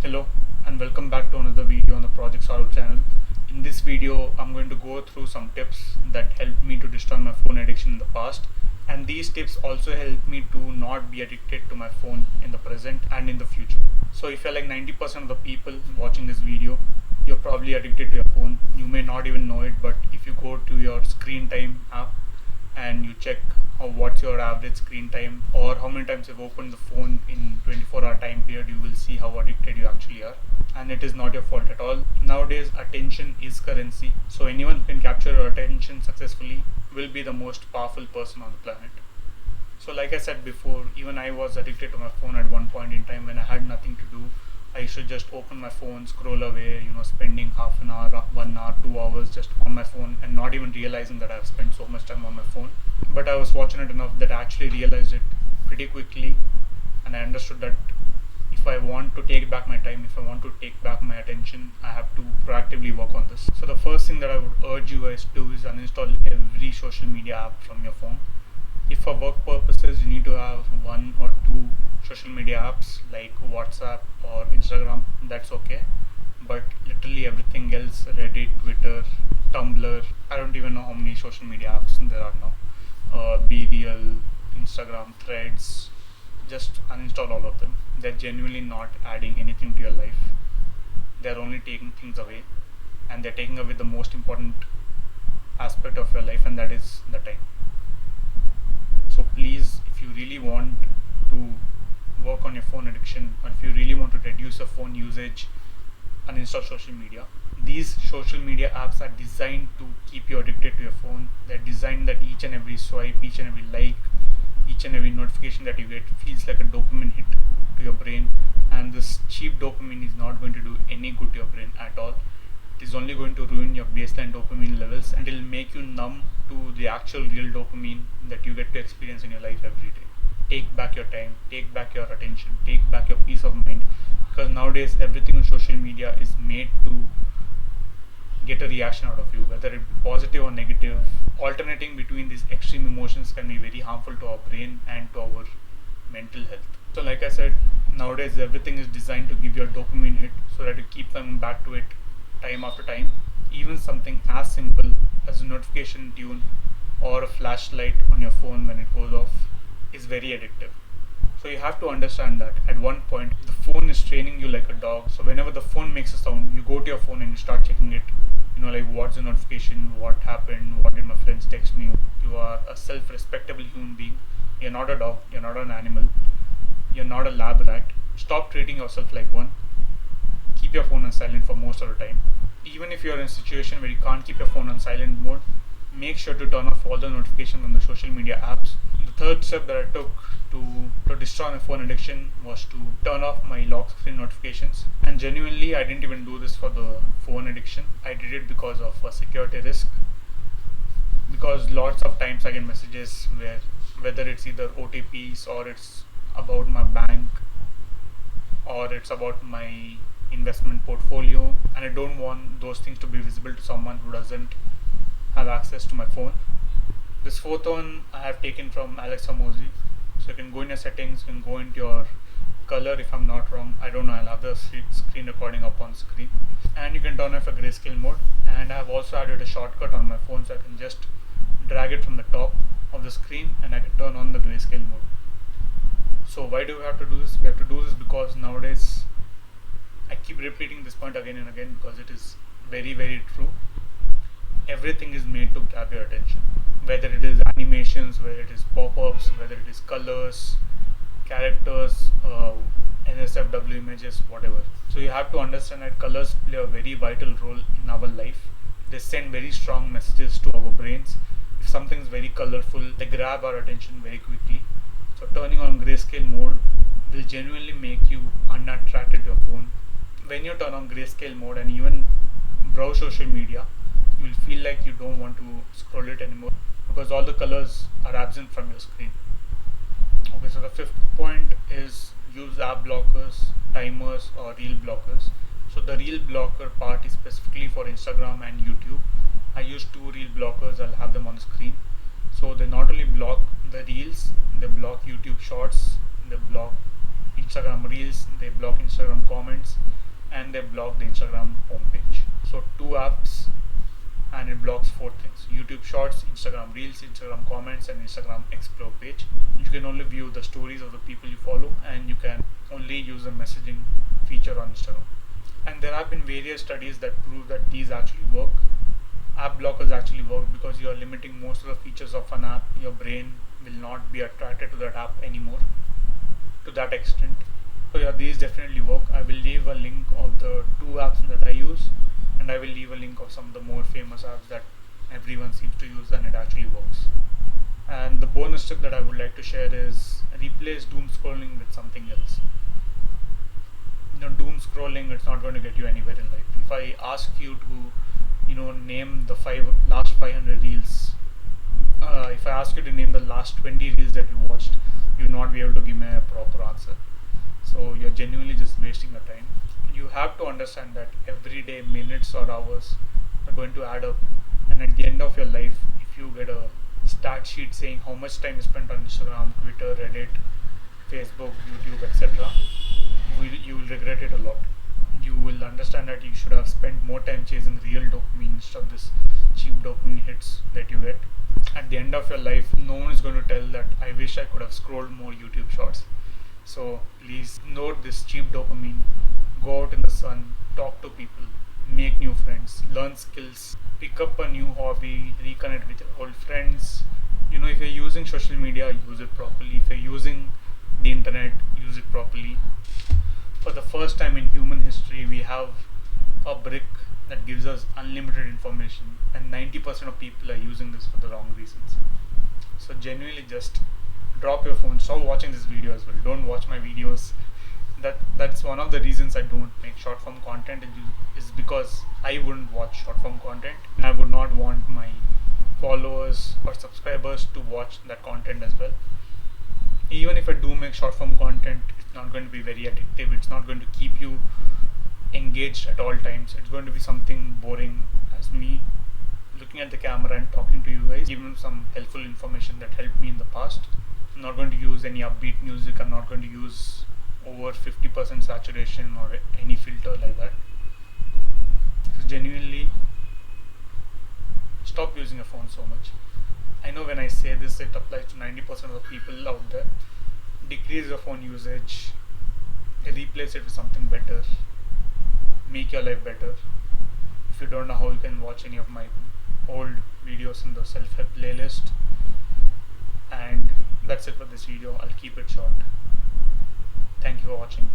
Hello and welcome back to another video on the Project Solve channel. In this video, I'm going to go through some tips that helped me to destroy my phone addiction in the past, and these tips also help me to not be addicted to my phone in the present and in the future. So if you're like 90% of the people watching this video, you're probably addicted to your phone. You may not even know it, but if you go to your screen time app and you check what's your average screen time or how many times you've opened the phone in 24-hour time period, you will see how addicted you actually are. And it is not your fault at all. Nowadays, attention is currency, so anyone who can capture your attention successfully will be the most powerful person on the planet. So like I said before, even I was addicted to my phone at one point in time when I had nothing to do. I used to just open my phone, scroll away, spending half an hour, 1 hour, 2 hours just on my phone and not even realizing that I've spent so much time on my phone. But I was fortunate enough that I actually realized it pretty quickly, and I understood that if I want to take back my time, if I want to take back my attention, I have to proactively work on this. So the first thing that I would urge you guys to do is uninstall every social media app from your phone. If for work purposes you need to have 1 or 2 social media apps like WhatsApp or Instagram, that's okay. But literally everything else, Reddit, Twitter, Tumblr, I don't even know how many social media apps there are now. BeReal, Instagram, Threads, just uninstall all of them. They're genuinely not adding anything to your life. They're only taking things away, and they're taking away the most important aspect of your life, and that is the time. So please, if you really want to work on your phone addiction, or if you really want to reduce your phone usage, uninstall social media. These social media apps are designed to keep you addicted to your phone. They're designed that each and every swipe, each and every like, each and every notification that you get feels like a dopamine hit to your brain, and this cheap dopamine is not going to do any good to your brain at all. It is only going to ruin your baseline dopamine levels, and it will make you numb to the actual real dopamine that you get to experience in your life every day. Take back your time, take back your attention, take back your peace of mind, because nowadays everything on social media is made to get a reaction out of you, whether it be positive or negative. Alternating between these extreme emotions can be very harmful to our brain and to our mental health. So like I said, nowadays everything is designed to give you a dopamine hit so that you keep coming back to it time after time. Even something as simple as a notification tune or a flashlight on your phone when it goes off is very addictive. So you have to understand that at one point the phone is training you like a dog. So whenever the phone makes a sound, you go to your phone and you start checking it. Like what's the notification, what happened, what did my friends text me. You are a self-respectable human being. You're not a dog, you're not an animal, you're not a lab rat. Stop treating yourself like one. Keep your phone on silent for most of the time. Even if you're in a situation where you can't keep your phone on silent mode, make sure to turn off all the notifications on the social media apps. The third step that I took to destroy my phone addiction was to turn off my lock screen notifications. And genuinely, I didn't even do this for the phone addiction. I did it because of a security risk. Because lots of times I get messages where whether it's either OTPs or it's about my bank or it's about my investment portfolio, and I don't want those things to be visible to someone who doesn't have access to my phone. This fourth one I have taken from Alex Hormozi. So you can go in your settings, you can go into your color, if I'm not wrong, I don't know, I'll have the screen recording up on screen, and you can turn off a grayscale mode. And I have also added a shortcut on my phone, so I can just drag it from the top of the screen and I can turn on the grayscale mode. So why do we have to do this? We have to do this because nowadays, I keep repeating this point again and again because it is very, very true. Everything is made to grab your attention. Whether it is animations, whether it is pop-ups, whether it is colors, characters, NSFW images, whatever. So you have to understand that colors play a very vital role in our life. They send very strong messages to our brains. If something is very colorful, they grab our attention very quickly. So turning on grayscale mode will genuinely make you unattracted to your phone. When you turn on grayscale mode and even browse social media, you will feel like you don't want to scroll it anymore because all the colors are absent from your screen. Okay, so the fifth point is use app blockers, timers or reel blockers. So the reel blocker part is specifically for Instagram and YouTube. I use 2 reel blockers, I'll have them on the screen. So they not only block the reels, they block YouTube shorts, they block Instagram Reels, they block Instagram comments, and they block the Instagram homepage. So 2 apps, and it blocks 4 things: YouTube Shorts, Instagram Reels, Instagram comments, and Instagram Explore page. You can only view the stories of the people you follow, and you can only use the messaging feature on Instagram. And there have been various studies that prove that these actually work. App blockers actually work because you are limiting most of the features of an app. Your brain will not be attracted to that app anymore to that extent. So yeah, these definitely work. I will leave a link of the 2 apps that I use, and I will leave a link of some of the more famous apps that everyone seems to use and it actually works. And the bonus tip that I would like to share is replace doom scrolling with something else. Doom scrolling, it's not going to get you anywhere in life. If I ask you to name the last 500 reels, if I ask you to name the last 20 reels that you watched, you will not be able to give me a proper answer. So you're genuinely just wasting your time. You have to understand that every day, minutes or hours are going to add up, and at the end of your life, if you get a stat sheet saying how much time you spent on Instagram, Twitter, Reddit, Facebook, YouTube, etc., you will regret it a lot. You will understand that you should have spent more time chasing real dopamine instead of this cheap dopamine hits that you get. At the end of your life, no one is going to tell that I wish I could have scrolled more YouTube shorts. So please note this cheap dopamine. Go out in the sun, talk to people, make new friends, learn skills, pick up a new hobby, reconnect with your old friends. If you're using social media, use it properly. If you're using the internet, use it properly. For the first time in human history, we have a brick that gives us unlimited information, and 90% of people are using this for the wrong reasons. So genuinely just drop your phone, stop watching this video as well. Don't watch my videos. That's one of the reasons I don't make short form content, is because I wouldn't watch short form content, and I would not want my followers or subscribers to watch that content as well. Even if I do make short form content, it's not going to be very addictive. It's not going to keep you engaged at all times. It's going to be something boring as me looking at the camera and talking to you guys, giving some helpful information that helped me in the past. I'm not going to use any upbeat music. I'm not going to use over 50% saturation or any filter like that. So genuinely, stop using your phone so much. I know when I say this, it applies to 90% of the people out there. Decrease your phone usage, replace it with something better, make your life better. If you don't know how, you can watch any of my old videos in the self-help playlist. And that's it for this video. I'll keep it short. Thank you for watching.